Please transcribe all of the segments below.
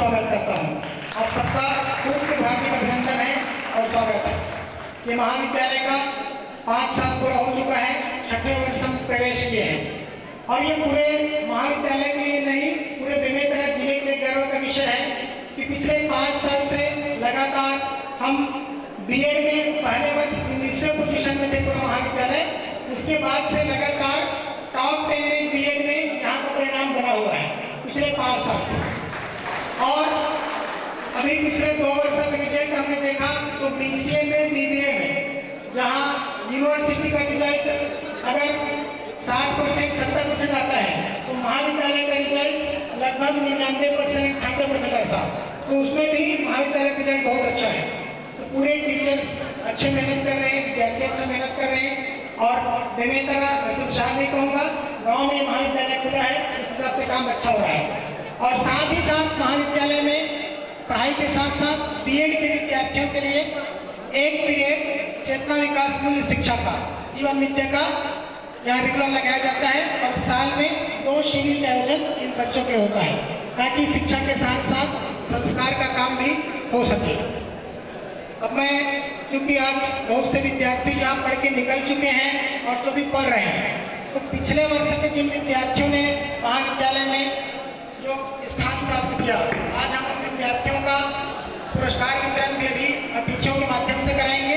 स्वागत करता हूँ और सबका खूब के हार्दिक अभिनंदन है और स्वागत है। ये महाविद्यालय का 5 साल पूरा हो चुका है, 6वें वर्ष हम प्रवेश किए हैं और ये पूरे महाविद्यालय के लिए नहीं, पूरे बेमेतरा जिले के लिए गर्व का विषय है कि पिछले 5 साल से लगातार हम बीएड में पहले वर्ष 19वें पोजीशन में थे पूरा महाविद्यालय, उसके बाद से लगातार टॉप 10 में बीएड में यहाँ का परिणाम बना हुआ है पिछले 5 साल से। और अभी पिछले 2 वर्ष का रिजल्ट हमने देखा तो बीसीए में, बीबीए में, जहाँ यूनिवर्सिटी का रिजल्ट अगर 60%, 70% आता है तो महाविद्यालय का रिजल्ट लगभग 99%, 98% ऐसा, तो उसमें भी महाविद्यालय का रिजल्ट बहुत अच्छा है। तो पूरे टीचर्स अच्छे मेहनत कर रहे हैं, विद्यार्थी अच्छा मेहनत कर रहे हैं और बेमेतरा रसूल शाह नहीं कहूँगा, गाँव में महाविद्यालय खुला है, उस हिसाब से काम अच्छा हो रहा है। और साथ ही साथ महाविद्यालय में पढ़ाई के साथ साथ बीएड के विद्यार्थियों के लिए एक पीरियड चेतना विकास मूल्य शिक्षा का, जीवन विद्या का यहाँ रेगुलर लगाया जाता है और साल में 2 शिविर का आयोजन इन बच्चों के होता है ताकि शिक्षा के साथ साथ संस्कार का काम भी हो सके। अब मैं क्योंकि आज बहुत से विद्यार्थी यहाँ पढ़ के निकल चुके हैं और जो भी पढ़ रहे हैं, तो पिछले वर्ष के जिन विद्यार्थियों ने महाविद्यालय में जो स्थान प्राप्त किया, आज हम अपने विद्यार्थियों का पुरस्कार वितरण भी अभी अतिथियों के माध्यम से कराएंगे।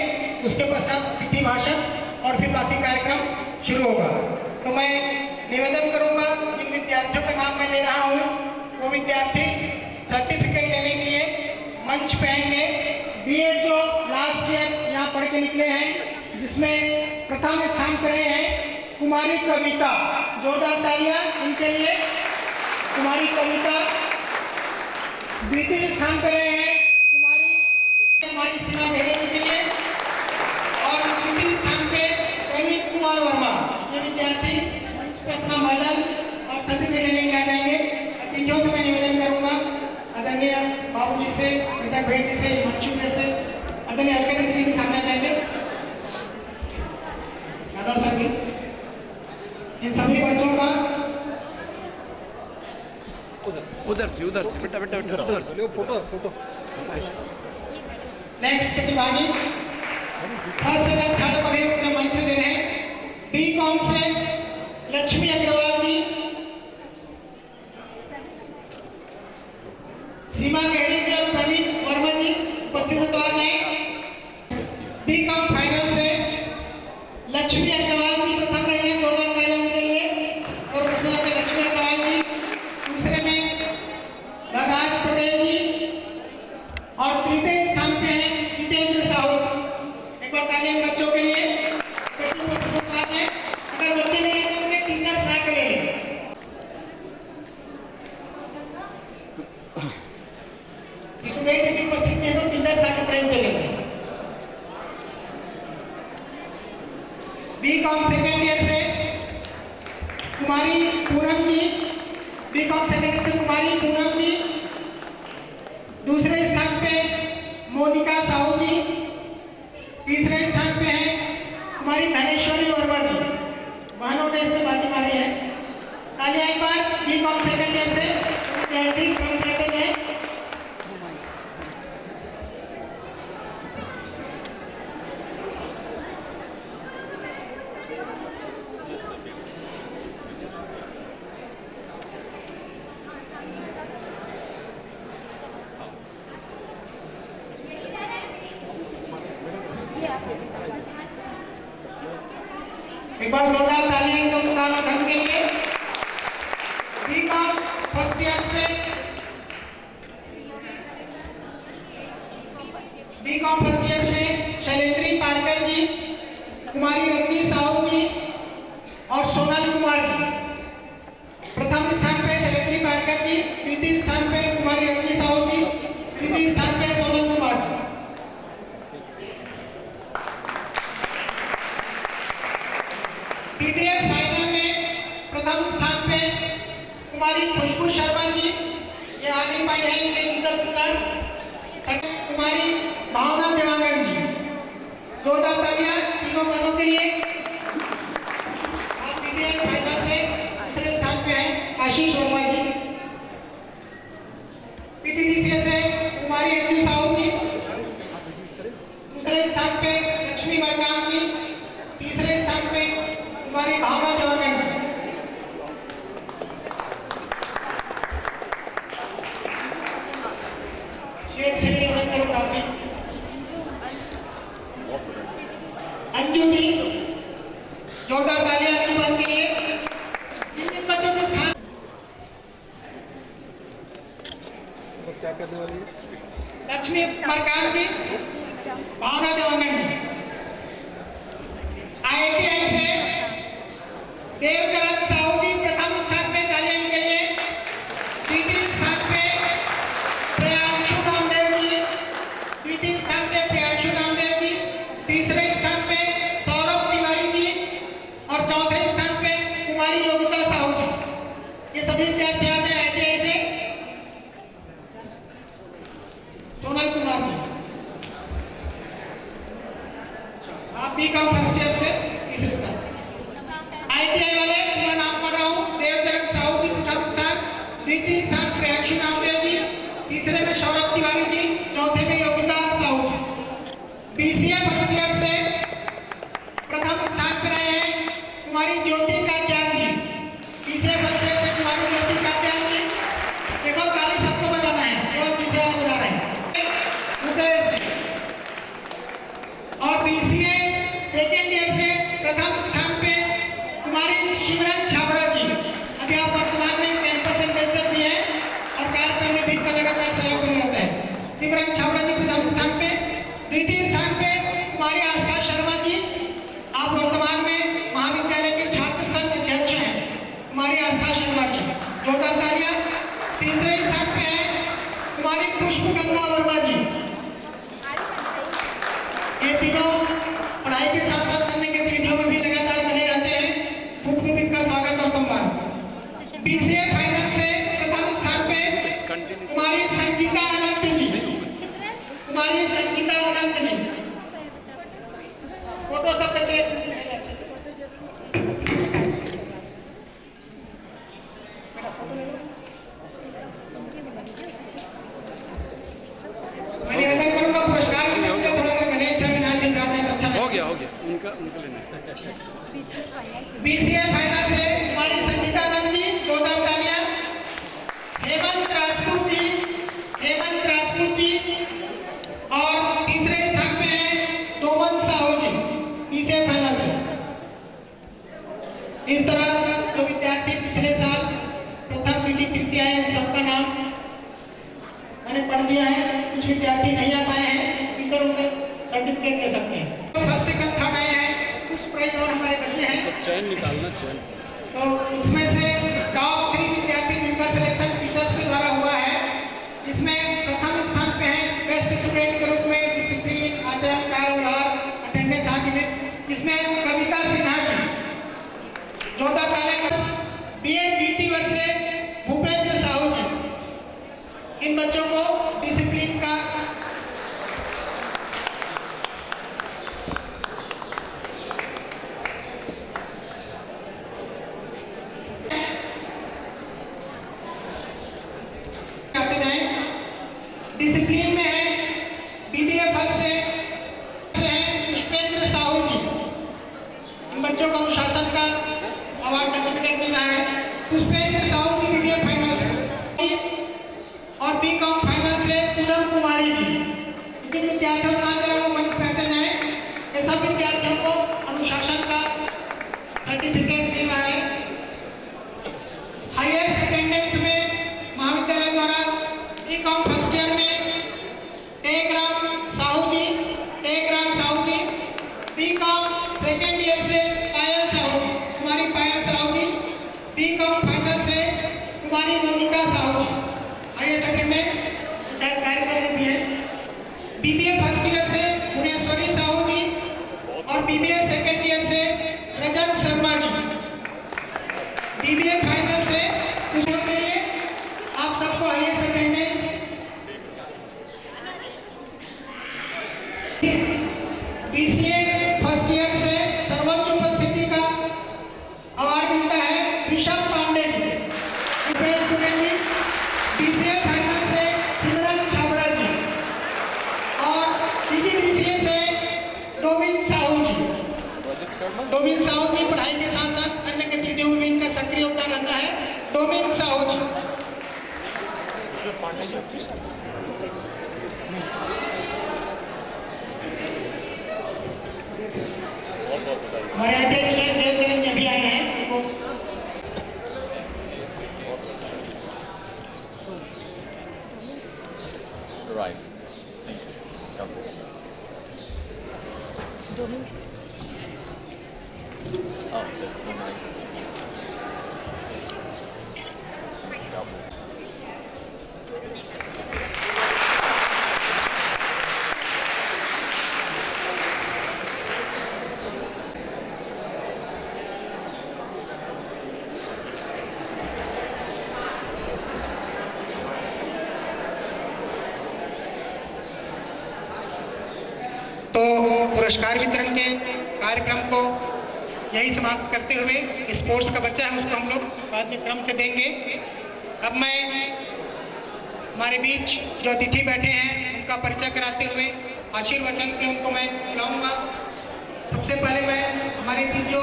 उसके पश्चात अतिथि भाषण और फिर बाकी कार्यक्रम शुरू होगा। तो मैं निवेदन करूंगा, जिन विद्यार्थियों का नाम मैं ले रहा हूँ वो विद्यार्थी सर्टिफिकेट लेने के लिए मंच पे आएंगे। बीएड जो लास्ट ईयर यहाँ पढ़ के निकले हैं, जिसमें प्रथम स्थान पर रहे हैं कुमारी कविता, जोरदार तालियां इनके लिए। कुमारी कविता द्वितीय स्थान पर रहे हैं कुमारी सीमा भेरे जी के लिए और तृतीय स्थान पे प्रवीण कुमार वर्मा। ये विद्यार्थी मंच पे अपना मेडल और सर्टिफिकेट लेने के आ जाएंगे। अतिथियों से मैं निवेदन करूंगा, आदरणीय बाबूजी से, विधायक भाई जी से, हिमांशु भाई से, आदरणीय अलका दीदी जी भी सामने आ जाएंगे, यादव सर भी। इन सभी बच्चों का उधर से उधर से फोटो नेक्स्ट प्रतिभागी फर्स्ट सेकंड थर्ड पर अपने मंच से दे रहे हैं। बीकॉम से लक्ष्मी अग्रवाल जी, सीमा गहरी जी और प्रवीण वर्मा जी उपस्थित तो आ जाए। बीकॉम फाइनल से लक्ष्मी अग्रवाल जी प्रथम रही है, जोरदार तालियां उनके लिए। और प्रश्न में लक्ष्मी अग्रवाल जी, दूसरे में राज पटेल जी और तृतीय स्थान पे हैं जितेंद्र साहू। एक बार तालियां बच्चों के लिए। अगर बच्चे नहीं है तो उन्हें टीचर सा करेंगे। स्टूडेंट यदि उपस्थित है तो टीचर सा का प्राइज मिलेंगे। बीकॉम सेकेंड ईयर से कुमारी पूनम जी, बीकॉम सेकेंड ईयर से कुमारी पूनम जी। दूसरे स्थान पे मोनिका साहू जी। तीसरे स्थान पे है कुमारी धनेश्वरी वर्मा जी। बहनों ने इसमें बाजी मारी है। तालियां एक बार बीकॉम सेकेंड ईयर से विद्यार्थी करते हैं। एक बार जोरदार तालियां इनके उत्साह ढंग के लिए। बीकॉम फर्स्ट ईयर से शैलेंद्री पारकर जी, कुमारी रजनी साहू जी और सोनल कुमार जी। प्रथम स्थान पे शैलेंद्री पारकर जी, द्वितीय स्थान पे कुमारी रजनी साहू जी, तृतीय स्थान पे सोनल कुमार जी। बीबीए फाइनल में प्रथम स्थान पे कुमारी खुशबू शर्मा जी, ये आ नहीं पाई है, इनके टीचर सुंदर। कुमारी भावना देवांगन जी, जोरदार तालियां तीनों बहनों के लिए। और बीबीए फाइनल से दूसरे स्थान पे है आशीष वर्मा जी। पीटीडीसीए से कुमारी अंजू साहू जी, दूसरे स्थान पे लक्ष्मी मरकाम जी, तीसरे स्थान पे कुमारी भावना देवांगन जी। अंजू जी, जोरदार तालियां अंजू बन के लिए। जिन बच्चों के स्थान क्या करने वाली है? लक्ष्मी मरकाम जी, भावना देवांगन जी। IITI से देवचरण साहू जी प्रथम स्थान पे, तालियां के लिए। तीसरे स्थान पे प्रियांशु नामदेव जी, द्वितीय स्थान पे प्रियांशु नामदेव जी, तीसरे स्थान पे सौरभ तिवारी जी और चौथे स्थान पे कुमारी योगिता साहू जी। ये सभी विद्यार्थी आते हैं IITI से। सोनल कुमार जी, आप बीकॉम फर्स्ट ईयर से तीसरे स्थान। IITI वाले पूरा नाम पढ़ रहा हूँ। देवचरण साहू जी प्रथम स्थान, द्वितीय स्थान प्रियांशु नामदेव जी, तीसरे में सौरभ तिवारी जी, चौथे में योगिता साहू जी। BCA फर्स्ट ईयर से प्रथम स्थान पर आए हैं कुमारी ज्योति कात्यायन जी। BCA फर्स्ट ईयर से कुमारी ज्योति कात्यायन जी। देखो ताली सबको बजाना है, केवल BCA बजा रहे हैं। और BCA सेकेंड ईयर से प्रथम स्थान पे कुमारी शिवरन छाबड़ा जी। अभी आप वर्तमान में कैंपस एम्बेसडर भी हैं और कार्यक्रम में भी कई जगह का सहयोग रहता है। शिवरन छाबड़ा जी प्रथम स्थान पे। द्वितीय स्थान पे कुमारी आस्था शर्मा जी, आप वर्तमान में महाविद्यालय के छात्र संघ अध्यक्ष हैं। कुमारी आस्था शर्मा जी, जोरदार तालियां। तीसरे स्थान पे है कुमारी पुष्पगंगा वर्मा जी। ये तीनों पढ़ाई के साथ साथ अन्य गतिविधियों में भी लगातार बने रहते हैं। खूब खूब इनका स्वागत और सम्मान। BCA फाइनल से प्रथम स्थान पे कुमारी संगीता अनंत जी, कुमारी संगीता अनंत जी। फोटो सब बच्चे मैं निवेदन करूंगा पुरस्कार के लिए थोड़ा सा गणेश नाम भी गाते हैं। अच्छा हो गया उनका लेना है। BCA फाइनल से कुमारी संगीता आनंद जी, जोरदार तालियां। हेमंत राजपूत जी, हेमंत राजपूत जी और तीसरे स्थान पे हैं डोमन साहू जी, BCA फाइनल से। इस तरह जो विद्यार्थी पिछले साल प्रथम द्वितीय तृतीय आए उन सबका नाम मैंने पढ़ दिया है। कुछ विद्यार्थी नहीं आ पाए हैं, टीचर उनसे सर्टिफिकेट दे सकते हैं। फर्स्ट सेकंड थर्ड आए हैं, कुछ प्राइज और हमारे बचे हैं। चैन निकालना, चैन तो उसमें से टॉप 3 विद्यार्थी जिनका सिलेक्शन टीचर्स के द्वारा हुआ है, इसमें प्रथम स्थान पे है बेस्ट स्टूडेंट के रूप में डिसिप्लिन, आचरण, कार्य व्यवहार, अटेंडेंस आदि में, इसमें कविता सिन्हा जी। जोरदार तालियां। B.Ed द्वितीय वर्ष से भूपेंद्र साहू जी। इन बच्चों को डिसिप्लिन का डिसिप्लिन में है BBA फर्स्ट से है पुष्पेंद्र साहू जी। इन बच्चों को अनुशासन का अवार्ड सर्टिफिकेट मिला है। पुष्पेंद्र साहू जी BBA फाइनल से और बीकॉम फाइनल से पूनम कुमारी जी। जिन विद्यार्थियों का नाम मेरा वो मंच बैठे जाए, ये सब विद्यार्थियों को अनुशासन का सर्टिफिकेट मिल रहा है। हाईएस्ट अटेंडेंस में महाविद्यालय द्वारा बीकॉम फर्स्ट ईयर में टेकराम साहू जी, बीकॉम सेकेंड ईयर से पायल साहू जी, कुमारी पायल साहू जी, बीकॉम फाइनल से कुमारी मोनिका साहू जी। हाईएस्ट अटेंडेंस शायद कार्यक्रम में भी है। BBA फर्स्ट ईयर से भुवनेश्वरी साहू जी और BBA सेकेंड ईयर से रजत शर्मा जी। BBA फाइनल से के लिए आप सबको highest attendance. BCA first year से सर्वोच्च उपस्थिति का अवार्ड मिलता है ऋषभ पांडे जी। BCA फाइनल से डोमिन साहू जी पढ़ाई के साथ साथ अन्य गतिविधियों में भी इनका सक्रिय योगदान रहता है। डोमिन साहू जी। हमारे अध्यक्ष देव जी अभी आए हैं, उनको Right. Come. Oh, that's so nice. Come. तो पुरस्कार वितरण के कार्यक्रम को यही समाप्त करते हुए स्पोर्ट्स का बच्चा है उसको हम लोग बाद में क्रम से देंगे। अब मैं हमारे बीच जो अतिथि बैठे हैं उनका परिचय कराते हुए आशीर्वचन के उनको मैं बुलाऊंगा। सबसे पहले मैं हमारे बीच जो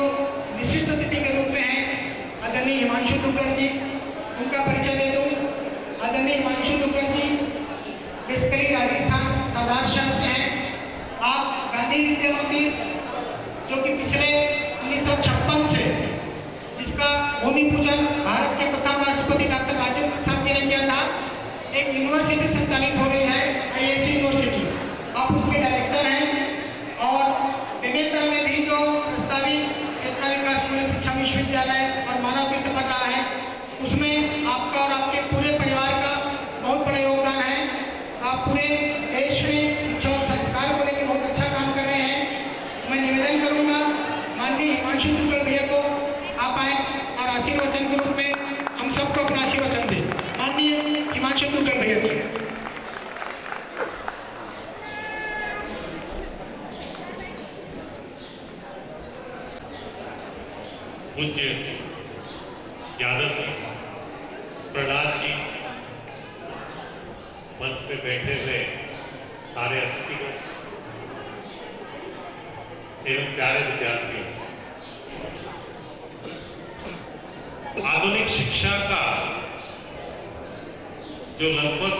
विशिष्ट अतिथि के रूप में हैं आदरणीय हिमांशु दुग्गड़ जी, उनका परिचय दे दूं। आदरणीय हिमांशु दुग्गड़ जी बेसिकली राजस्थान सरदार शहर से हैं। आप गांधी विद्या मंदिर जो कि पिछले 1956 से जिसका भूमि पूजन भारत के प्रथम राष्ट्रपति डॉक्टर राजेंद्र प्रसाद जी ने किया था, एक यूनिवर्सिटी संचालित हो रही है IISc यूनिवर्सिटी, आप उसके डायरेक्टर हैं। और विवेकनगर में भी जो प्रस्तावित चेतना विकास मूल्य शिक्षा विश्वविद्यालय और मानव वित्त बन रहा है उसमें आपका और आपके पूरे परिवार का बहुत बड़ा योगदान है। आप पूरे देश में शिक्षा और संस्कार को लेकर बहुत अच्छा काम कर रहे हैं। मैं निवेदन करूंगा माननीय हिमांशु दुग्गड़ भैया को आप आए और आशीर्वचन के रूप में हम सबको अपना आशीर्वचन दें। माननीय हिमांशु दुग्गड़ भैया जी। पूज्य यादव जी, प्रहलाद जी, मंच पे बैठे हुए सारे अतिथियों एवं प्यारे विद्यार्थियों, आधुनिक शिक्षा का जो लगभग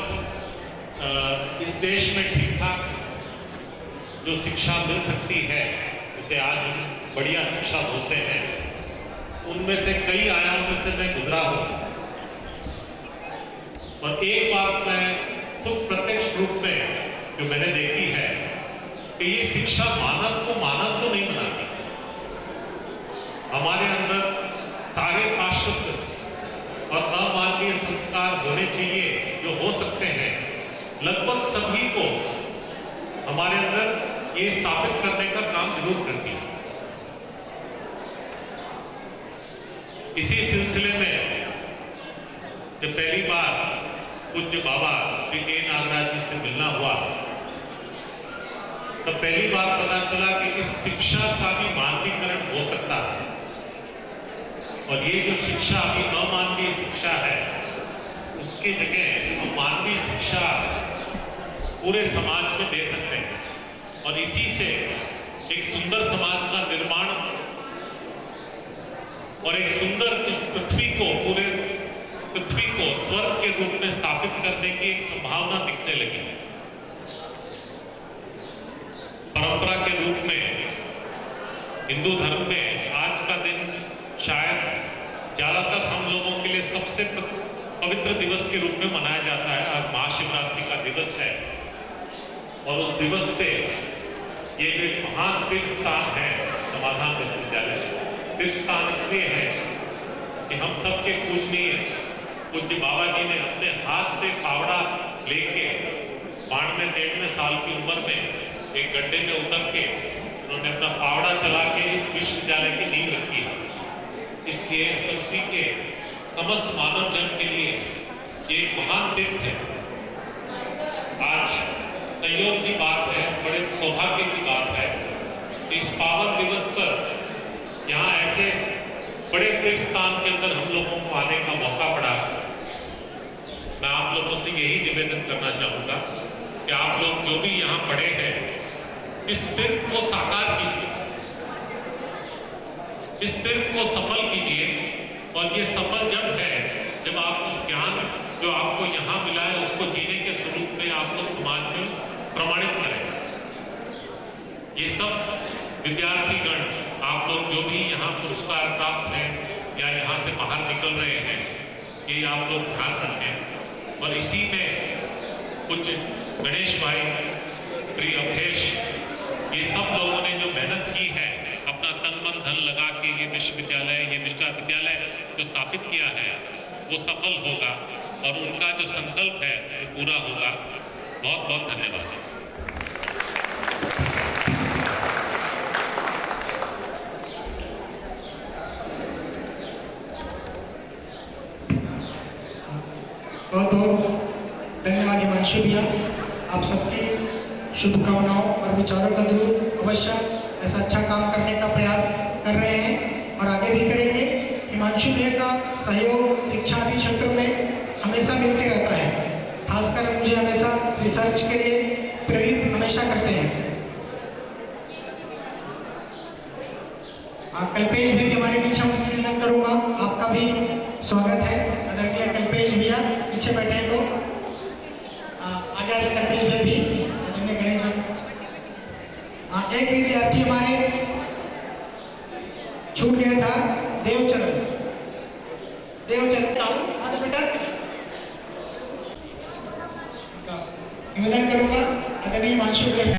इस देश में ठीक ठाक जो शिक्षा मिल सकती है, उसे आज हम बढ़िया शिक्षा बोलते हैं, उनमें से कई आयामों से मैं गुजरा हूं। और एक बात मैं खुद प्रत्यक्ष रूप में जो मैंने देखी है कि ये शिक्षा मानव को मानव तो नहीं बनाती। हमारे अंदर सारे पाश्चात्य और अमानवीय संस्कार होने चाहिए जो हो सकते हैं, लगभग सभी को हमारे अंदर ये स्थापित करने का काम जरूर करती है। इसी सिलसिले में जब पहली बार पूज्य बाबा श्री के नागराज जी से मिलना हुआ तब पहली बार पता चला कि इस शिक्षा का भी मानवीकरण हो सकता है। और ये जो शिक्षा अभी अमानवीय शिक्षा है उसकी जगह हम मानवीय शिक्षा पूरे समाज में दे सकते हैं। और इसी से एक सुंदर समाज का निर्माण और एक सुंदर इस पृथ्वी को, पूरे पृथ्वी को स्वर्ग के रूप में स्थापित करने की एक संभावना दिखने लगी। परंपरा के रूप में हिंदू धर्म में आज का दिन शायद ज्यादातर हम लोगों के लिए सबसे पवित्र दिवस के रूप में मनाया जाता है। आज महाशिवरात्रि का दिवस है और उस दिवस पे ये जो महान तीर्थ स्थान है समाधान विश्वविद्यालय, तीर्थ स्थान इसलिए है कि हम सबके पूजनीय पूज्य बाबा जी ने अपने हाथ से फावड़ा लेके 92-93 साल की उम्र में एक गड्ढे में उतर के उन्होंने अपना फावड़ा चला के इस विश्वविद्यालय की नींव रखी है। इसलिए इस पृथ्वी के समस्त मानव जन के लिए ये एक महान तीर्थ है। आज संयोग की बात है, बड़े सौभाग्य की बात है कि इस पावन दिवस पर यहाँ ऐसे बड़े तीर्थ स्थान के अंदर हम लोगों को आने का मौका पड़ा। मैं आप लोगों से यही निवेदन करना चाहूंगा कि आप लोग जो भी यहाँ पड़े हैं इस तीर्थ को साकार कीजिए। इस तीर्थ को सफल कीजिए। और ये सफल जब है जब आप उस ज्ञान जो आपको यहाँ मिला है उसको जीने के स्वरूप में आप लोग समाज में प्रमाणित करें। ये सब विद्यार्थीगण आप लोग जो भी यहाँ पुरस्कार प्राप्त हैं या यहाँ से बाहर निकल रहे हैं, ये आप लोग ध्यान रखें। और इसी में कुछ गणेश भाई, प्रिय अवधेश, ये सब लोगों ने जो मेहनत की है, अपना तन मन धन लगा के ये विश्वविद्यालय, ये विश्वविद्यालय जो स्थापित किया है वो सफल होगा और उनका जो संकल्प है वो पूरा होगा। बहुत बहुत धन्यवाद। बहुत बहुत धन्यवाद हिमांशु भैया, आप सबकी शुभकामनाओं और विचारों का जरूर अवश्य ऐसा अच्छा काम करने का प्रयास कर रहे हैं और आगे भी करेंगे। हिमांशु भैया का सहयोग शिक्षा आदि क्षेत्रों में हमेशा मिलते रहता है, खासकर मुझे हमेशा रिसर्च के लिए प्रेरित हमेशा करते हैं। कल्पेश भैया हमारे बीच हम निवेदन करूंगा, आपका भी स्वागत है। आदरणीय कल्पेश भैया पीछे बैठे हैं तो आगे आगे कल्पेश भैया भी आदरणीय गणेश भैया। एक विद्यार्थी हमारे छूट गया था, देवचरण बेटा निवेदन करूंगा आदरणीय हिमांशु भैया।